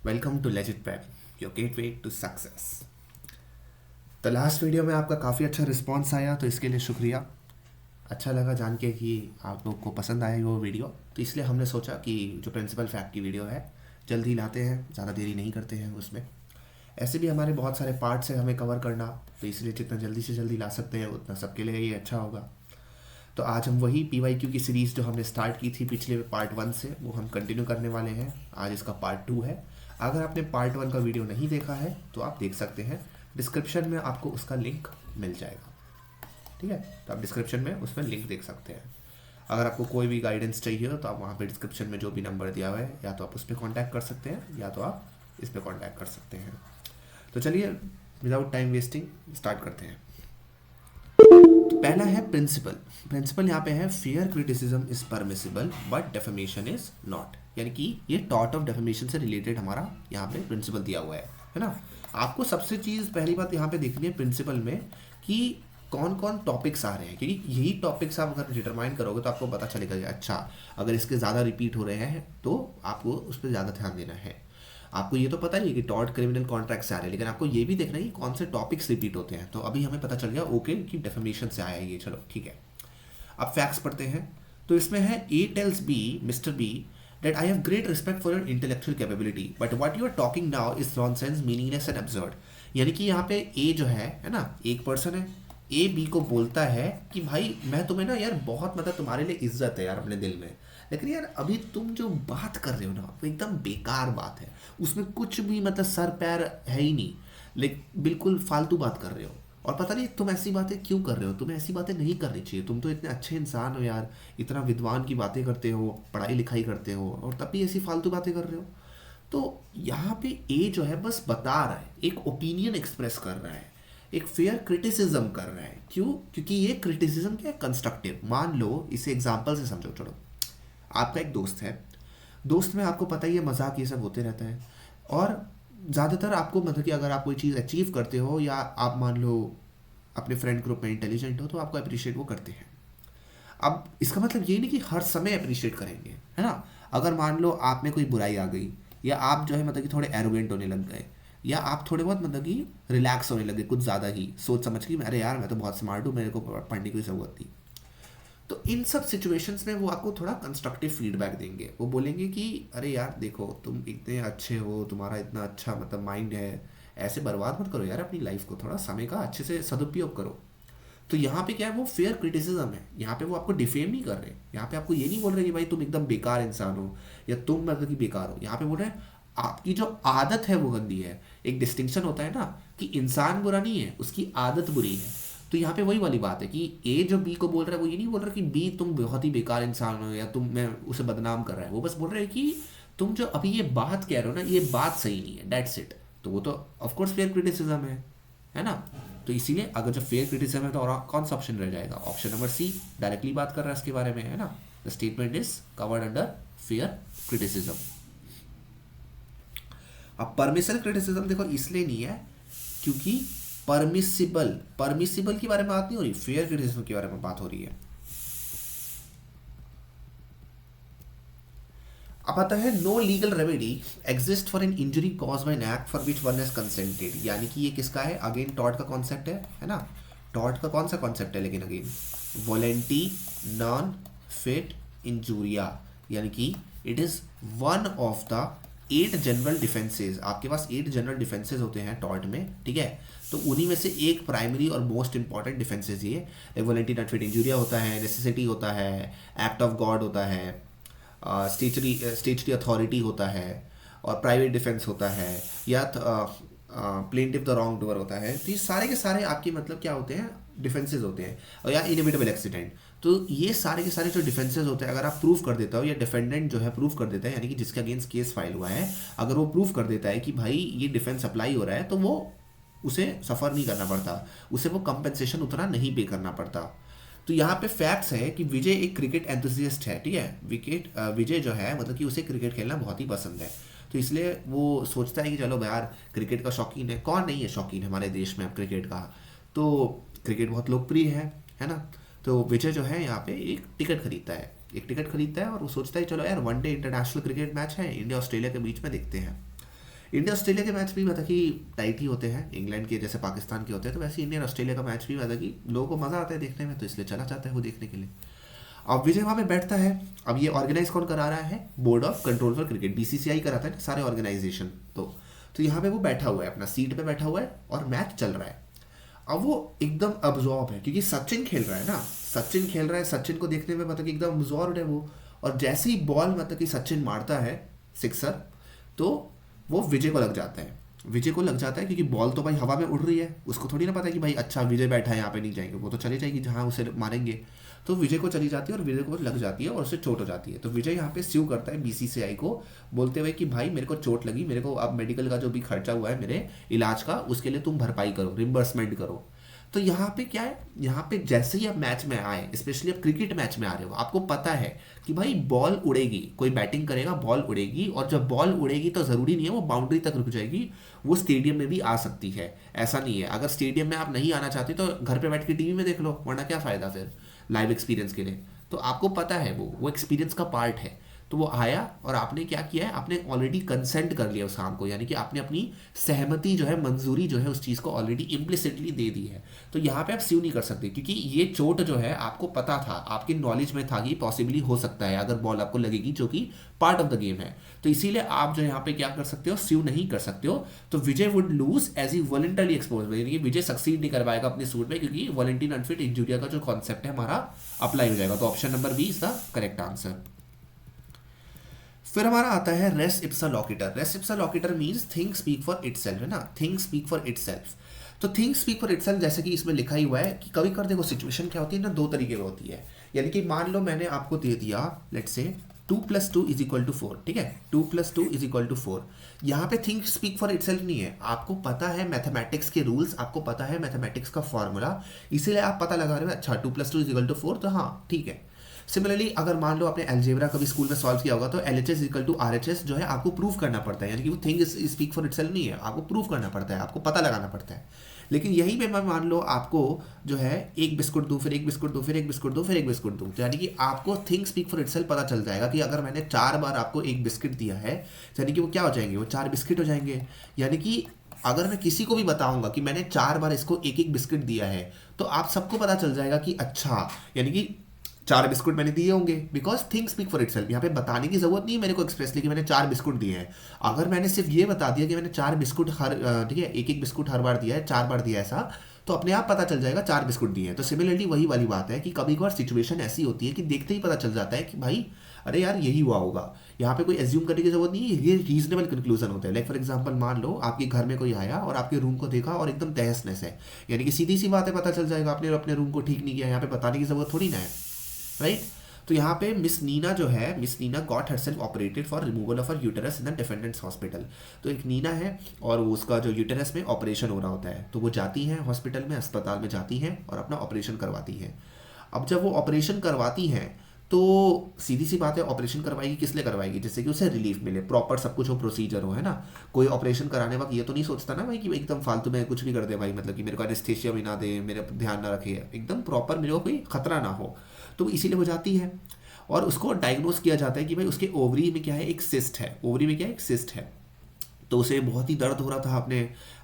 Welcome to Legit Prep, your gateway to success. तो last video में आपका काफ़ी अच्छा रिस्पांस आया, तो इसके लिए शुक्रिया। अच्छा लगा जान के कि आप लोग को पसंद आया वो वीडियो, तो इसलिए हमने सोचा कि जो प्रिंसिपल फैक्ट की वीडियो है जल्दी लाते हैं, ज़्यादा देरी नहीं करते हैं उसमें। ऐसे भी हमारे बहुत सारे पार्ट्स हैं हमें कवर करना, तो इसलिए जितना जल्दी से जल्दी ला सकते हैं उतना सबके लिए ये अच्छा होगा। तो आज हम वही PYQ की सीरीज़ जो हमने स्टार्ट की थी पिछले पार्ट 1 से, वो हम कंटिन्यू करने वाले हैं। आज इसका पार्ट 2 है। अगर आपने पार्ट 1 का वीडियो नहीं देखा है तो आप देख सकते हैं, डिस्क्रिप्शन में आपको उसका लिंक मिल जाएगा। ठीक है, तो आप डिस्क्रिप्शन में उसमें लिंक देख सकते हैं। अगर आपको कोई भी गाइडेंस चाहिए हो तो आप वहाँ पे डिस्क्रिप्शन में जो भी नंबर दिया हुआ है, या तो आप उस पर कॉन्टैक्ट कर सकते हैं या तो आप इस पर कॉन्टैक्ट कर सकते हैं। तो चलिए विदाउट टाइम वेस्टिंग स्टार्ट करते हैं। पहला है प्रिंसिपल। प्रिंसिपल यहाँ पे है fair criticism is permissible but defamation is not, यानी कि ये टॉट ऑफ डेफेमेशन से रिलेटेड हमारा यहाँ पे प्रिंसिपल दिया हुआ है ना। आपको सबसे चीज़ पहली बात यहाँ पे देखनी है प्रिंसिपल में कि कौन कौन टॉपिक्स आ रहे हैं, क्योंकि यही टॉपिक्स आप अगर डिटरमाइन करोगे तो आपको पता चलेगा कि अच्छा अगर इसके ज़्यादा रिपीट हो रहे हैं तो आपको उस पर ज़्यादा ध्यान देना है। आपको ये तो पता ही है कि टॉर्ट क्रिमिनल कॉन्ट्रैक्ट से आ रहे हैं, लेकिन आपको ये भी देखना है कि कौन से टॉपिक्स रिपीट होते हैं। तो अभी हमें पता चल गया ओके कि डेफेमेशन से आया है ये, चलो ठीक है। अब फैक्ट्स पढ़ते हैं। तो इसमें है A tells B mister B that I have great respect for your intellectual capability, but what you are talking now is nonsense, meaningless and absurd। यानी कि यहाँ पे ए जो है ना, एक पर्सन है, ए बी को बोलता है कि भाई मैं तुम्हें ना यार बहुत मतलब तुम्हारे लिए इज्जत है यार अपने दिल में, लेकिन यार अभी तुम जो बात कर रहे हो ना वो एकदम बेकार बात है, उसमें कुछ भी मतलब सर पैर है ही नहीं, लेकिन बिल्कुल फालतू बात कर रहे हो। और पता नहीं तुम ऐसी बातें क्यों कर रहे हो, तुम्हें ऐसी बातें नहीं करनी चाहिए, तुम तो इतने अच्छे इंसान हो यार, इतना विद्वान की बातें करते हो, पढ़ाई लिखाई करते हो, और तब भी ऐसी फालतू बातें कर रहे हो। तो यहाँ पे ए जो है बस बता रहा है, एक ओपिनियन एक्सप्रेस कर रहा है, एक फेयर क्रिटिसिज्म कर रहा है। क्यों? क्योंकि ये क्रिटिसिज्म क्या है, कंस्ट्रक्टिव। मान लो इसे एग्जाम्पल से समझो। चलो आपका एक दोस्त है, दोस्त में आपको पता ही है मजाक ये सब होते रहता है, और ज़्यादातर आपको मतलब कि अगर आप कोई चीज़ अचीव करते हो या आप मान लो अपने फ्रेंड ग्रुप में इंटेलिजेंट हो तो आपको अप्रिशिएट वो करते हैं। अब इसका मतलब ये नहीं कि हर समय अप्रिशिएट करेंगे, है ना। अगर मान लो आप में कोई बुराई आ गई, या आप जो है मतलब कि थोड़े एरोगेंट होने लग गए, या आप थोड़े बहुत मतलब कि रिलैक्स होने लगे कुछ ज़्यादा ही सोच समझ के, अरे यार मैं तो बहुत स्मार्ट हूँ, मेरे को पढ़ने की ज़रूरत थी, तो इन सब सिचुएशंस में वो आपको थोड़ा कंस्ट्रक्टिव फीडबैक देंगे। वो बोलेंगे कि अरे यार देखो तुम इतने अच्छे हो, तुम्हारा इतना अच्छा मतलब माइंड है, ऐसे बर्बाद मत करो यार अपनी लाइफ को, थोड़ा समय का अच्छे से सदुपयोग करो। तो यहाँ पे क्या है, वो फेयर क्रिटिसिज्म है। यहाँ पे वो आपको डिफेम नहीं कर रहे, यहाँ पे आपको ये नहीं बोल रहे कि भाई तुम एकदम बेकार इंसान हो या तुम मतलब कि बेकार हो। यहाँ पे बोल रहे हैं आपकी जो आदत है वो गंदी है। एक डिस्टिंक्शन होता है ना कि इंसान बुरा नहीं है, उसकी आदत बुरी है। तो यहाँ पे वही वाली बात है कि ए जो बी को बोल रहा है वो ये नहीं बोल रहा कि बी तुम बहुत ही बेकार इंसान हो या तुम मैं उसे बदनाम कर रहा है, वो बस बोल रहे हैं कि तुम जो अभी ये बात कह रहे हो ना ये बात सही नहीं है, दैट्स इट। तो वो तो ऑफकोर्स फेयर क्रिटिसिज्म है ना। तो इसीलिए अगर जब फेयर क्रिटिसिज्म है तो और कौन सा ऑप्शन रह जाएगा, ऑप्शन नंबर सी, डायरेक्टली बात कर रहा है इसके बारे में, है ना। The statement is covered under fair criticism. अब परमिशन क्रिटिसिज्म देखो इसलिए नहीं है क्योंकि परमिसिबल परमिसिबल के बारे में बात नहीं हो रही, फेयर क्रिटिसिज्म के बारे में बात हो रही है। अब आता है no legal remedy exist for an injury cause by an act for which one has consented. यानी कि ये किसका है, अगेन टॉर्ट का कॉन्सेप्ट है ना। टॉर्ट का कौन सा कॉन्सेप्ट है लेकिन, again volenti non fit injuria, यानी कि it is one of the 8 general defences. आपके पास 8 जनरल डिफेंसेस होते हैं टॉर्ट में, ठीक है। तो उन्हीं में से एक प्राइमरी और मोस्ट इंपॉर्टेंट डिफेंसेस ये वॉलेंटी नॉट फिट इंजूरिया होता है, नेसेसिटी होता है, एक्ट ऑफ गॉड होता है, स्टेचुरी अथॉरिटी होता है, और प्राइवेट डिफेंस होता है, या प्लेंटिफ द रॉन्ग डूअर होता है। तो ये सारे के सारे आपके मतलब क्या होते हैं, डिफेंसेस होते हैं, और या इनएविटेबल एक्सीडेंट। तो ये सारे के सारे जो डिफेंसेस होते हैं अगर आप प्रूफ कर देता हो, या डिफेंडेंट जो है प्रूफ कर देता है, यानी कि जिसके अगेंस्ट केस फाइल हुआ है, अगर वो प्रूफ कर देता है कि भाई ये डिफेंस अप्लाई हो रहा है, तो वो उसे सफ़र नहीं करना पड़ता, उसे वो कंपनसेशन उतना नहीं पे करना पड़ता। तो यहाँ पे फैक्ट्स है कि विजय एक क्रिकेट एंथुसियस्ट है, ठीक है। विजय जो है मतलब कि उसे क्रिकेट खेलना बहुत ही पसंद है, तो इसलिए वो सोचता है कि चलो यार क्रिकेट का शौकीन है, कौन नहीं है शौकीन हमारे देश में अब क्रिकेट का। तो क्रिकेट बहुत लोकप्रिय है ना। तो विजय जो है यहाँ पे एक टिकट खरीदता है, और वो सोचता है चलो यार वनडे इंटरनेशनल क्रिकेट मैच है इंडिया ऑस्ट्रेलिया के बीच में, देखते हैं। इंडिया ऑस्ट्रेलिया के मैच भी मतलब कि टाइट ही होते हैं, इंग्लैंड के जैसे पाकिस्तान के होते हैं, तो वैसे इंडियन ऑस्ट्रेलिया का मैच भी मतलब कि लोगों को मज़ा आता है देखने में, तो इसलिए चला जाता है वो देखने के लिए। अब विजय वहाँ पे बैठता है। अब ये ऑर्गेनाइज कौन करा रहा है? Board of control for cricket, BCCI कराता है ना सारे ऑर्गेनाइजेशन। तो यहाँ पे वो बैठा हुआ है, अपना सीट पे बैठा हुआ है और मैच चल रहा है। अब वो एकदम अब्जॉर्ब है क्योंकि सचिन खेल रहा है ना, सचिन खेल रहा है, सचिन को देखने में मतलब कि एकदम अब्जॉर्ब है वो। और जैसे ही बॉल मतलब कि सचिन मारता है सिक्सर, तो वो विजय को लग जाता है। विजय को लग जाता है क्योंकि बॉल तो भाई हवा में उड़ रही है, उसको थोड़ी ना पता है कि भाई अच्छा विजय बैठा है यहाँ पे नहीं जाएंगे, वो तो चले जाएगी जहाँ उसे मारेंगे। तो विजय को चली जाती है और विजय को लग जाती है और उसे चोट हो जाती है। तो विजय यहाँ पे स्यू करता है बीसीसीआई को, बोलते हुए कि भाई मेरे को चोट लगी, मेरे को अब मेडिकल का जो भी खर्चा हुआ है मेरे इलाज का, उसके लिए तुम भरपाई करो, रिम्बर्समेंट करो। तो यहाँ पे क्या है, यहाँ पे जैसे ही आप मैच में आए, स्पेशली आप क्रिकेट मैच में आ रहे हो, आपको पता है कि भाई बॉल उड़ेगी, कोई बैटिंग करेगा बॉल उड़ेगी, और जब बॉल उड़ेगी तो ज़रूरी नहीं है वो बाउंड्री तक रुक जाएगी, वो स्टेडियम में भी आ सकती है। ऐसा नहीं है, अगर स्टेडियम में आप नहीं आना चाहते तो घर पे बैठ के टीवी में देख लो, वरना क्या फ़ायदा फिर लाइव एक्सपीरियंस के लिए। तो आपको पता है वो एक्सपीरियंस का पार्ट है। तो वो आया और आपने क्या किया है, आपने ऑलरेडी कंसेंट कर लिया उस काम को, यानी कि आपने अपनी सहमति जो है, मंजूरी जो है उस चीज़ को ऑलरेडी इम्प्लिसिटली दे दी है। तो यहाँ पे आप स्यू नहीं कर सकते क्योंकि ये चोट जो है आपको पता था, आपके नॉलेज में था कि पॉसिबली हो सकता है अगर बॉल आपको लगेगी, जो कि पार्ट ऑफ द गेम है। तो इसीलिए आप जो यहाँ पे क्या कर सकते हो, स्यू नहीं कर सकते हो। तो Vijay would lose as he voluntarily expose, यानी कि विजय सक्सीड नहीं कर पाएगा अपने सूट में, क्योंकि वॉलंटियर अनफिट इंजूरिया का जो कॉन्सेप्ट है हमारा अप्लाई हो जाएगा। तो option number B is the correct answer. फिर हमारा आता है res ipsa loquitur. Res ipsa loquitur means thing speak for itself, है ना, थिंग स्पीक फॉर इटसेल्फ। तो थिंग स्पीक फॉर इटसेल्फ जैसे कि इसमें लिखा ही हुआ है कि कभी कर देखो सिचुएशन क्या होती है ना, दो तरीके की होती है। यानी कि मान लो मैंने आपको दे दिया let's say 2+2 is equal to 4, ठीक है, 2+2 इज इक्वल टू 4। यहाँ पे थिंक स्पीक फॉर इटसेल्फ नहीं है, आपको पता है मैथमेटिक्स के रूल्स, आपको पता है मैथमेटिक्स का फॉर्मूला, इसीलिए आप पता लगा रहे हो अच्छा 2+2 इज इक्वल टू 4, तो हाँ ठीक है। सिमिलरली अगर मान लो आपने अलजेब्रा कभी स्कूल में सॉल्व किया होगा, तो LHS इक्वल टू RHS जो है आपको प्रूव करना पड़ता है, यानी कि वो थिंग स्पीक फॉर इटसेल्फ नहीं है, आपको प्रूव करना पड़ता है, आपको पता लगाना पड़ता है। लेकिन यही पे मैं मान लो आपको जो है एक बिस्कुट दूँ, फिर एक बिस्कुट दूँ, फिर एक बिस्कुट दूँ, फिर एक बिस्कुट दूँ, तो यानी कि आपको थिंग स्पीक फॉर इटसेल्फ पता चल जाएगा कि अगर मैंने 4 बार आपको एक बिस्किट दिया है, यानी कि वो क्या हो जाएंगे, वो 4 बिस्किट हो जाएंगे। यानी कि अगर मैं किसी को भी बताऊंगा कि मैंने 4 बार इसको एक एक बिस्किट दिया है, तो आप सबको पता चल जाएगा कि अच्छा, यानी कि 4 बिस्कुट मैंने दिए होंगे, because thing speak for itself. यहाँ पे बताने की जरूरत नहीं है मेरे को एक्सप्रेसली कि मैंने 4 बिस्कुट दिए हैं। अगर मैंने सिर्फ ये बता दिया कि मैंने 4 बिस्कुट हर ठीक है, एक एक बिस्कुट हर बार दिया है, 4 बार दिया है ऐसा, तो अपने आप पता चल जाएगा 4 बिस्कुट दिए हैं। तो सिमिलरली वही वाली बात है कि कभी कभार सिचुएशन ऐसी होती है कि देखते ही पता चल जाता है कि भाई अरे यार यही हुआ होगा। यहाँ पे कोई एज्यूम करने की जरूरत नहीं है, ये रीजनेबल कंक्लूजन होता है। लाइक फॉर एग्जांपल मान लो आपके घर में कोई आया और आपके रूम को देखा और एकदम तहस नहस है, यानी कि सीधी सी बात है, पता चल जाएगा आपने अपने रूम को ठीक नहीं किया, यहाँ पे बताने की जरूरत थोड़ी ना है, राइट। तो यहाँ पे मिस नीना जो है, miss Neena got herself operated for removal of her uterus in the defendant's hospital. तो एक नीना है और वो उसका जो यूटेरस में ऑपरेशन हो रहा होता है, तो वो जाती हैं हॉस्पिटल में, अस्पताल में जाती हैं और अपना ऑपरेशन करवाती हैं। अब जब वो ऑपरेशन करवाती हैं तो सीधी सी बात है, ऑपरेशन करवाएगी किस लिए करवाएगी, जिससे कि उसे रिलीफ मिले, प्रॉपर सब कुछ हो, प्रोसीजर हो, है ना। कोई ऑपरेशन कराने वक्त ये तो नहीं सोचता ना भाई कि एकदम फालतू में कुछ भी कर दे भाई, मतलब कि मेरे को एनेस्थेसिया भी ना दे, मेरे ध्यान ना रखे, एकदम प्रॉपर मेरे को कोई खतरा ना हो, तो इसीलिए हो जाती है। और उसको डायग्नोस किया जाता है कि भाई उसके ओवरी में क्या है, एक सिस्ट है, ओवरी में क्या है, एक सिस्ट है। तो उसे बहुत ही दर्द हो रहा था अपने,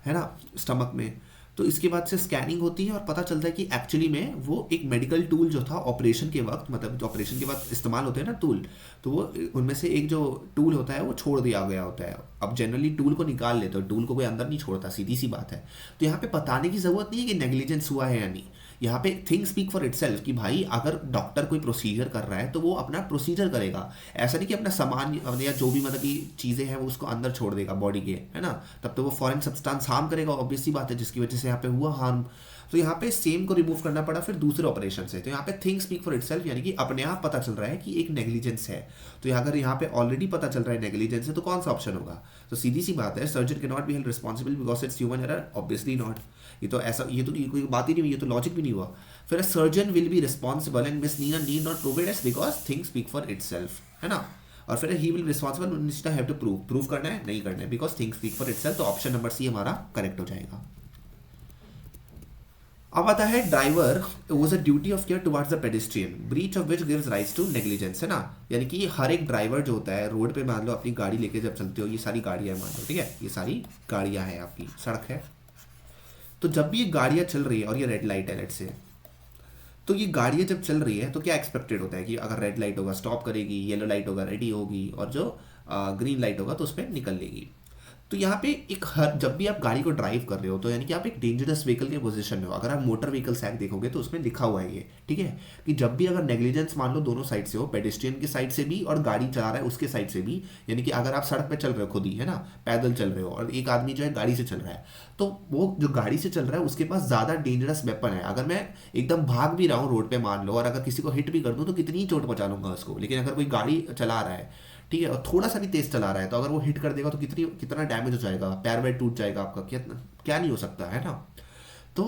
है ना, स्टमक में। तो इसके बाद से स्कैनिंग होती है और पता चलता है कि एक्चुअली में वो एक मेडिकल टूल जो था ऑपरेशन के वक्त, मतलब जो ऑपरेशन के वक्त इस्तेमाल होते हैं ना टूल, तो वो उनमें से एक जो टूल होता है वो छोड़ दिया गया होता है। अब जनरली टूल को निकाल लेते हो, टूल को कोई अंदर नहीं छोड़ता, सीधी सी बात है। तो यहाँ पे बताने की ज़रूरत नहीं है कि नेग्लिजेंस हुआ है या नहीं, यहाँ पे थिंग स्पीक फॉर इटसेल्फ कि भाई अगर डॉक्टर कोई प्रोसीजर कर रहा है तो वो अपना प्रोसीजर करेगा, ऐसा नहीं कि अपना सामान या जो भी मतलब की चीज़ें हैं वो उसको अंदर छोड़ देगा बॉडी के, है ना, तब तो वो फॉरेन सब्सटेंस हार्म करेगा, ऑब्वियस सी बात है, जिसकी वजह से यहाँ पे हुआ हार्म। तो यहाँ पे सेम को रिमूव करना पड़ा फिर दूसरे ऑपरेशन से। तो यहाँ पे थिंग स्पीक फॉर इटसेल्फ यानी कि अपने आप पता चल रहा है कि एक नेग्लिजेंस है। तो अगर यहाँ पे ऑलरेडी पता चल रहा है नेग्लिजेंस है, तो कौन सा ऑप्शन होगा, तो सीधी सी बात है, surgeon can not be held responsible because it's human error, obviously not. ये तो ऐसा, ये तो कोई बात ही नहीं हुई, ये तो लॉजिक भी नहीं हुआ। फिर surgeon will be responsible and miss Neena need not prove it because thing speak for itself, है ना। और फिर he will responsible have to prove करना है, नहीं करना है, because thing speak for itself. तो ऑप्शन नंबर सी हमारा करेक्ट हो जाएगा। अब आता है driver was a duty of care towards the pedestrian breach of which gives rise to negligence, है ना। यानी कि हर एक ड्राइवर जो होता है रोड पे, मान लो अपनी गाड़ी लेके जब चलते हो, ये सारी गाड़ियां मान लो, ठीक है, ये सारी गाड़ियां हैं, आपकी सड़क है, तो जब भी ये गाड़ियां चल रही है और ये रेड लाइट है लेट से, तो ये गाड़ियां जब चल रही है तो क्या एक्सपेक्टेड होता है कि अगर रेड लाइट होगा स्टॉप करेगी, येलो लाइट होगा रेडी होगी, और जो ग्रीन लाइट होगा तो उस पर निकल लेगी। तो यहाँ पे एक हर जब भी आप गाड़ी को ड्राइव कर रहे हो तो यानी कि आप एक डेंजरस व्हीकल के पोजीशन में हो। अगर आप मोटर व्हीकल्स एक्ट देखोगे तो उसमें लिखा हुआ है ये, ठीक है, कि जब भी अगर नेग्लिजेंस मान लो दोनों साइड से हो, पेडेस्ट्रियन की साइड से भी और गाड़ी चला रहा है उसके साइड से भी, यानी कि अगर आप सड़क पे चल रहे हो खुद ही, है ना, पैदल चल रहे हो, और एक आदमी जो है गाड़ी से चल रहा है, तो वो जो गाड़ी से चल रहा है उसके पास ज़्यादा डेंजरस वेपन है। अगर मैं एकदम भाग भी रहा हूँ रोड पे मान लो, और अगर किसी को हिट भी कर दूँ तो कितनी ही चोट पहुँचा लूंगा उसको, लेकिन अगर कोई गाड़ी चला रहा है, ठीक है, और थोड़ा सा भी तेज चला रहा है, तो अगर वो हिट कर देगा तो कितना डैमेज हो जाएगा, पैर वैर टूट जाएगा आपका, कितना क्या नहीं हो सकता, है ना। तो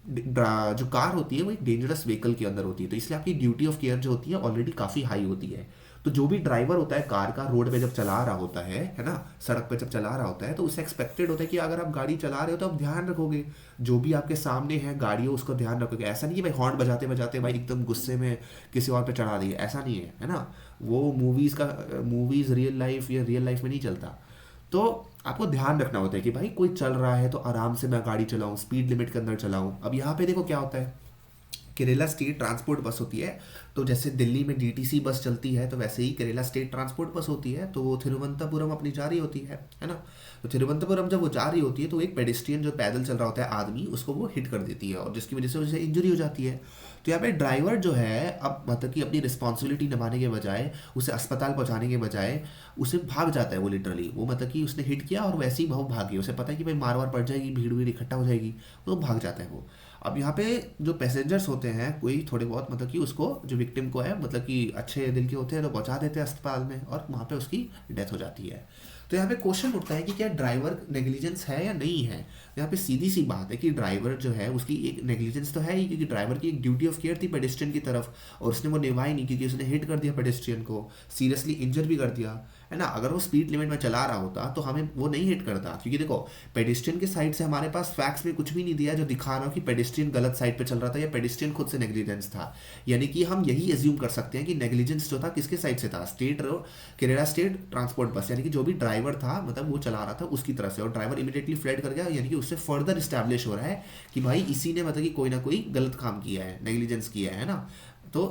जो कार होती है वो एक डेंजरस व्हीकल के अंदर होती है, तो इसलिए आपकी ड्यूटी ऑफ केयर जो होती है ऑलरेडी काफ़ी हाई होती है। तो जो भी ड्राइवर होता है कार का रोड पे जब चला रहा होता है ना, सड़क पे जब चला रहा होता है, तो उससे एक्सपेक्टेड होता है कि अगर आप गाड़ी चला रहे हो तो आप ध्यान रखोगे, जो भी आपके सामने है गाड़ी हो उसको ध्यान रखोगे। ऐसा नहीं है भाई हॉर्न बजाते बजाते भाई एकदम गुस्से में किसी और पे चढ़ा दिए, ऐसा नहीं है, है ना। वो मूवीज़ रियल लाइफ में नहीं चलता। तो आपको ध्यान रखना होता है कि भाई कोई चल रहा है तो आराम से मैं गाड़ी चलाऊं, स्पीड लिमिट के अंदर चलाऊं। अब यहाँ पे देखो क्या होता है, केरला स्टेट ट्रांसपोर्ट बस होती है, तो जैसे दिल्ली में डीटीसी बस चलती है तो वैसे ही केरला स्टेट ट्रांसपोर्ट बस होती है, तो वो थिरुवनंतपुरम अपनी जा रही होती है ना। तो थिरुवनंतपुरम जब वो जा रही होती है तो एक पेडिस्ट्रियन जो पैदल चल रहा होता है आदमी, उसको वो हिट कर देती है और जिसकी वजह से उसे इंजरी हो जाती है। तो यहाँ पे ड्राइवर जो है अब मतलब कि अपनी रिस्पॉन्सिबिलिटी निभाने के बजाय, उसे अस्पताल पहुँचाने के बजाय उसे भाग जाता है वो लिटरली, वो मतलब कि उसने हिट किया और वैसे ही भाव भाग गया, उसे पता है कि भाई मार वार पड़ जाएगी, भीड़ भीड़ इकट्ठा हो जाएगी, तो भाग जाता है वो। अब यहाँ पे जो पैसेंजर्स होते हैं कोई थोड़े बहुत मतलब कि उसको जो विक्टिम को है मतलब कि अच्छे दिल के होते हैं तो पहुँचा देते हैं अस्पताल में और वहाँ पे उसकी डेथ हो जाती है। तो यहाँ पे क्वेश्चन उठता है कि क्या ड्राइवर नेग्लिजेंस है या नहीं है। यहाँ पे सीधी सी बात है कि ड्राइवर जो है उसकी एक नेग्लिजेंस तो है ही, क्योंकि ड्राइवर की एक ड्यूटी ऑफ केयर थी पेडेस्ट्रियन की तरफ और उसने वो निभाई नहीं, क्योंकि उसने हिट कर दिया पेडेस्ट्रियन को, सीरियसली इंजर भी कर दिया, है ना। अगर वो स्पीड लिमिट में चला रहा होता तो हमें वो नहीं हिट करता, क्योंकि देखो पेडेस्ट्रियन के साइड से हमारे पास फैक्ट्स में कुछ भी नहीं दिया जो दिखा रहा हो कि पेडेस्ट्रियन गलत साइड पे चल रहा था या पेडेस्ट्रियन खुद से नेग्लिजेंस था। यानी कि हम यही एज्यूम कर सकते हैं कि नेग्लिजेंस जो था किसके साइड से था, केरला स्टेट ट्रांसपोर्ट बस, यानी कि जो भी ड्राइवर था मतलब वो चला रहा था उसकी तरफ से, और ड्राइवर इमीडिएटली फ्लड कर गया, यानी कि उससे फर्दर इस्टेब्लिश हो रहा है कि भाई इसी ने मतलब कि कोई ना कोई गलत काम किया है, नेग्लिजेंस किया है ना। तो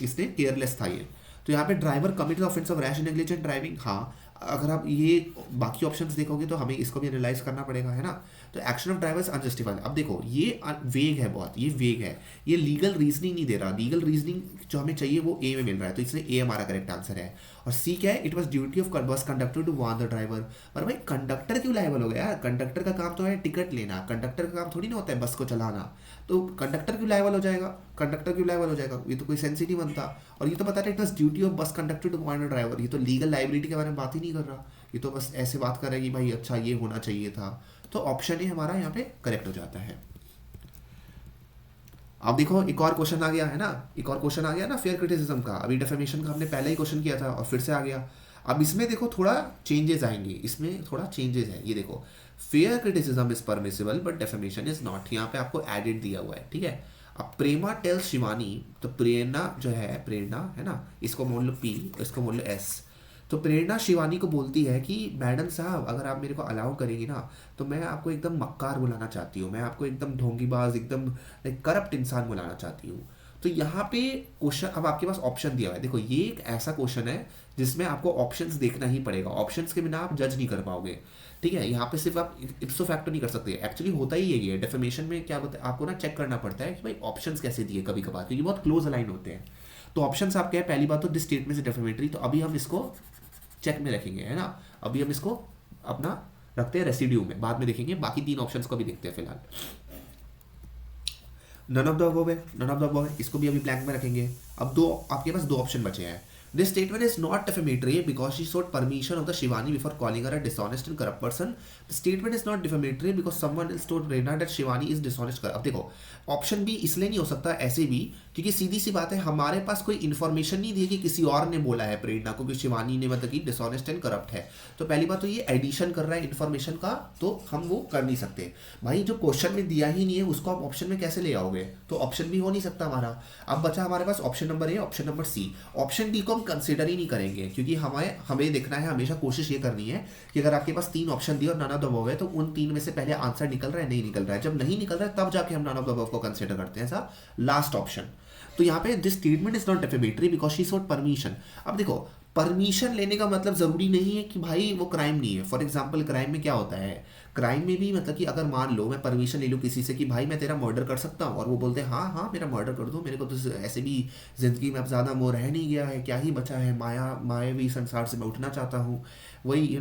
इसने केयरलेस था ये। तो यहाँ पे driver committed offence of rash and negligent driving, हाँ अगर आप ये बाकी ऑप्शंस देखोगे तो हमें इसको भी एनालाइज करना पड़ेगा, है ना। तो एक्शन ऑफ ड्राइवर्स अनजस्टिफाइड, अब देखो ये वेग है बहुत, ये वेग है, ये लीगल रीजनिंग नहीं दे रहा, लीगल रीजनिंग जो हमें चाहिए वो ए में मिल रहा है, तो इसलिए ए हमारा करेक्ट आंसर है। और सी क्या है, it was duty of bus conductor to warn the driver. पर भाई कंडक्टर क्यों लायबल हो गया यार, कंडक्टर का काम तो है टिकट लेना, कंडक्टर का काम थोड़ी ना होता है बस को चलाना, तो कंडक्टर क्यों लायबल हो जाएगा, कंडक्टर क्यों लायबल हो जाएगा, ये तो कोई सेंस ही नहीं बनता। और ये तो बताता है it was duty of bus conductor to warn the driver, ये तो लीगल लाइबिलिटी के बारे में बात ही नहीं कर रहा, ये तो बस ऐसे बात कर रहा है कि भाई अच्छा ये होना चाहिए था। तो ऑप्शन ही हमारा यहाँ पे करेक्ट हो जाता है। अब देखो एक और क्वेश्चन आ गया है ना, एक और क्वेश्चन आ गया ना फेयर क्रिटिसिज्म का, अभी डेफेमेशन का हमने पहले ही क्वेश्चन किया था और फिर से आ गया। अब इसमें देखो थोड़ा चेंजेस आएंगे, इसमें थोड़ा चेंजेस है, ये देखो fair criticism is permissible but defamation is not, यहाँ पे आपको एडेड दिया हुआ है, ठीक है। अब प्रेमा टेल्स शिवानी, तो प्रेरणा जो है, प्रेरणा है ना, इसको मोल लो पी, इसको मोल लो एस। तो प्रेरणा शिवानी को बोलती है कि मैडम साहब अगर आप मेरे को अलाउ करेंगी ना तो मैं आपको एकदम मक्कार बुलाना चाहती हूँ, मैं आपको एकदम ढोंगीबाज एकदम लाइक करप्ट इंसान बुलाना चाहती हूँ। तो यहाँ पे क्वेश्चन, अब आपके पास ऑप्शन दिया हुआ है, देखो ये एक ऐसा क्वेश्चन है जिसमें आपको ऑप्शंस देखना ही पड़ेगा, ऑप्शंस के बिना आप जज नहीं कर पाओगे, ठीक है। यहाँ पे सिर्फ आप इप्सो फैक्टो नहीं कर सकते, एक्चुअली होता ही यही है डेफेमेशन में, क्या होता है आपको ना चेक करना पड़ता है कि भाई ऑप्शंस कैसे दिए कभी कभार, क्योंकि बहुत क्लोज अलाइन होते हैं। तो ऑप्शंस आप क्या है, पहली बात तो दिस स्टेटमेंट इज डेफेमेटरी, तो अभी हम इसको चेक में रखेंगे, है ना। अभी हम इसको अपना रखते हैं रेसिड्यू में, बाद में देखेंगे, बाकी तीन ऑप्शंस को भी देखते हैं फिलहाल। नन ऑफ द अबव है, नन ऑफ द अबव है, इसको भी अभी ब्लैंक में रखेंगे। अब दो आपके पास दो ऑप्शन बचे हैं, This statement is not defamatory because she sought permission of the Shivani before calling her a dishonest and corrupt person. The statement is not defamatory because someone else told Prerna that Shivani is dishonest. अब देखो option B इसलिए नहीं हो सकता ऐसे भी क्योंकि सीधी सी बात है हमारे पास कोई इन्फॉर्मेशन नहीं दी कि किसी और ने बोला है प्रेरणा को कि शिवानी ने मतलब कि डिसऑनेस्ट एंड करप्ट है। तो पहली बात तो ये एडिशन कर रहा है इन्फॉर्मेशन का, तो हम वो कर नहीं सकते भाई। जो क्वेश्चन में दिया ही नहीं है उसको आप ऑप्शन में कैसे ले आओगे, तो ऑप्शन भी हो नहीं सकता हमारा। अब बचा हमारे पास option number A, option number C. Option D को हम कंसिडर ही नहीं करेंगे क्योंकि हमें देखना है, हमेशा कोशिश ये करनी है कि अगर आपके पास 3 ऑप्शन दिए और नन ऑफ द अबव है तो उन 3 में से पहले आंसर निकल रहा है नहीं निकल रहा है। जब नहीं निकल रहा है तब जाके हम नन ऑफ द अबव को कंसिडर करते हैं ऐसा लास्ट ऑप्शन। तो यहाँ पे this statement is not defamatory because she sought permission. अब देखो परमिशन लेने का मतलब जरूरी नहीं है कि भाई वो क्राइम नहीं है। फॉर एग्जाम्पल क्राइम में क्या होता है, क्राइम में भी मतलब कि अगर मान लो मैं परमिशन ले लूँ किसी से कि भाई मैं तेरा मर्डर कर सकता हूँ और वो बोलते हैं हाँ हाँ मेरा मर्डर कर दो, मेरे को तो ऐसे भी जिंदगी में अब ज़्यादा मोह रह नहीं गया है, क्या ही बचा है, मायावी संसार से मैं उठना चाहता हूँ, वही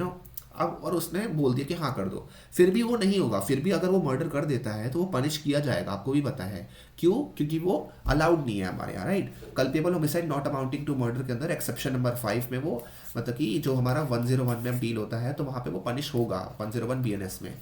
अब और उसने बोल दिया कि हाँ कर दो, फिर भी वो नहीं होगा। फिर भी अगर वो मर्डर कर देता है तो वो पनिश किया जाएगा, आपको भी पता है क्यों, क्योंकि वो अलाउड नहीं है हमारे यहाँ, right. Culpable homicide not amounting to murder के अंदर एक्सेप्शन नंबर 5 में वो मतलब कि जो हमारा 101 में डील होता है तो वहाँ पे वो पनिश होगा 101 BNS में।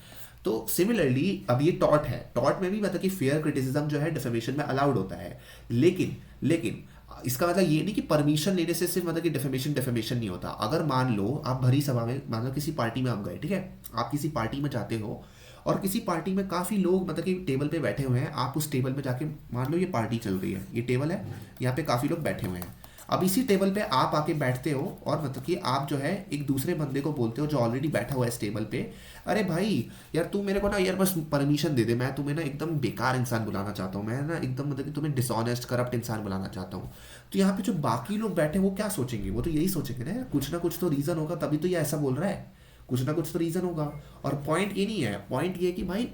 तो सिमिलरली अब ये टॉर्ट है, टॉर्ट में भी मतलब कि फेयर क्रिटिसिज्म जो है डिफेमेशन में अलाउड होता है, लेकिन इसका मतलब ये नहीं कि परमिशन लेने से सिर्फ मतलब कि डेफेमेशन नहीं होता। अगर मान लो आप भरी सभा में, मान लो किसी पार्टी में आप गए, ठीक है, आप किसी पार्टी में जाते हो और किसी पार्टी में काफ़ी लोग मतलब कि टेबल पे बैठे हुए हैं, आप उस टेबल पे जाके मान लो ये पार्टी चल रही है, ये टेबल है, यहाँ पे काफ़ी लोग बैठे हुए हैं। अब इसी टेबल पे आप आके बैठते हो और मतलब कि आप जो है एक दूसरे बंदे को बोलते हो जो ऑलरेडी बैठा हुआ है इस टेबल पे, अरे भाई यार तू मेरे को ना यार बस परमिशन दे दे, मैं तुम्हें ना एकदम बेकार इंसान बुलाना चाहता हूँ, मैं ना एकदम मतलब कि तुम्हें डिसऑनेस्ट करप्ट इंसान बुलाना चाहता हूँ। तो यहाँ पे जो बाकी लोग बैठे वो क्या सोचेंगे, वो तो यही सोचेंगे ना कुछ तो रीज़न होगा तभी तो ये ऐसा बोल रहा है, कुछ ना कुछ तो रीज़न होगा। और पॉइंट ये नहीं है, पॉइंट ये है कि भाई